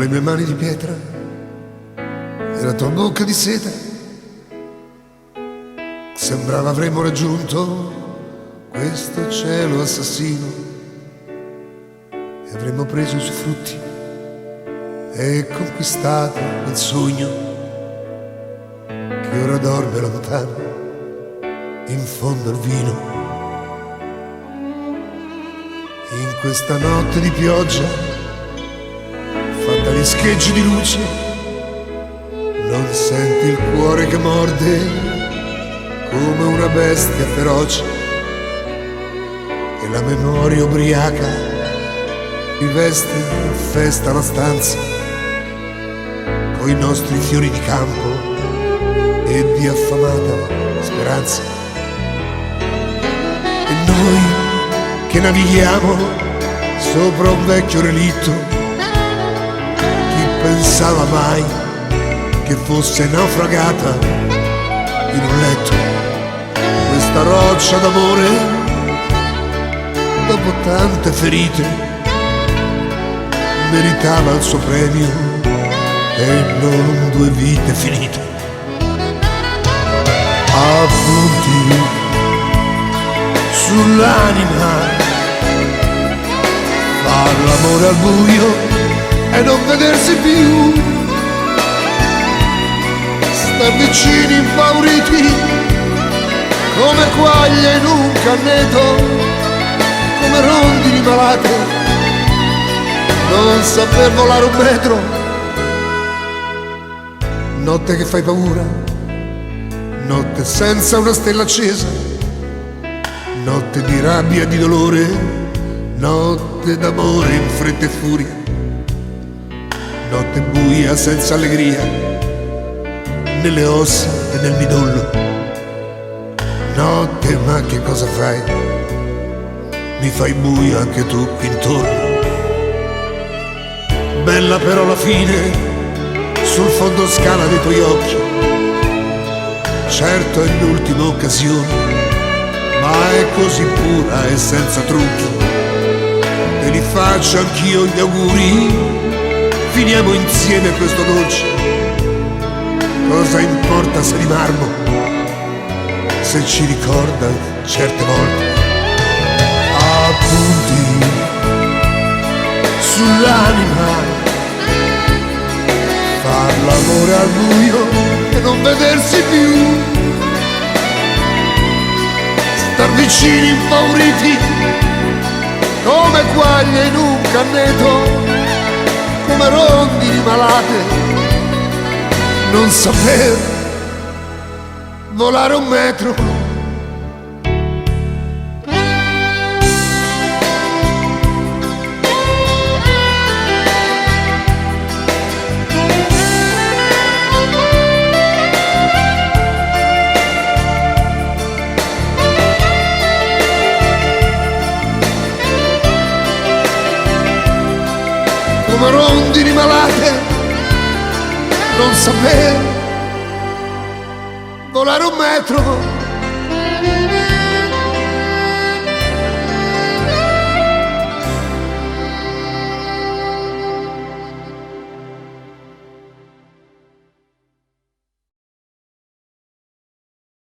le mie mani di pietra e la tua bocca di seta. Sembrava avremmo raggiunto questo cielo assassino e avremmo preso i suoi frutti e conquistato quel sogno che ora dorme lontano in fondo al vino. In questa notte di pioggia fatta di scheggi di luce, non senti il cuore che morde come una bestia feroce, e la memoria ubriaca riveste a festa la stanza coi nostri fiori di campo e di affamata speranza. E noi che navighiamo sopra un vecchio relitto, chi pensava mai che fosse naufragata in un letto questa roccia d'amore dopo tante ferite meritava il suo premio e non 2 vite finite. Appunti sull'anima, far l'amore al buio e non vedersi più, star vicini impauriti come quaglie in un canneto, come rondini malate, non saper volare un metro. Notte che fai paura, notte senza una stella accesa, notte di rabbia e di dolore, notte d'amore in fretta e furia, notte buia senza allegria, nelle ossa e nel midollo. Notte, ma che cosa fai? Mi fai buio anche tu qui intorno. Bella però la fine sul fondo scala dei tuoi occhi, certo è l'ultima occasione, ma è così pura e senza trucchi. Te li faccio anch'io gli auguri, finiamo insieme questo dolce. Cosa importa se di marmo, se ci ricorda certe volte. Appunti sull'anima, far l'amore al buio e non vedersi più, star vicini impauriti come quaglie in un canneto, come rondini malate, non saper volare un metro. Come rondini malate, non saper volare un metro.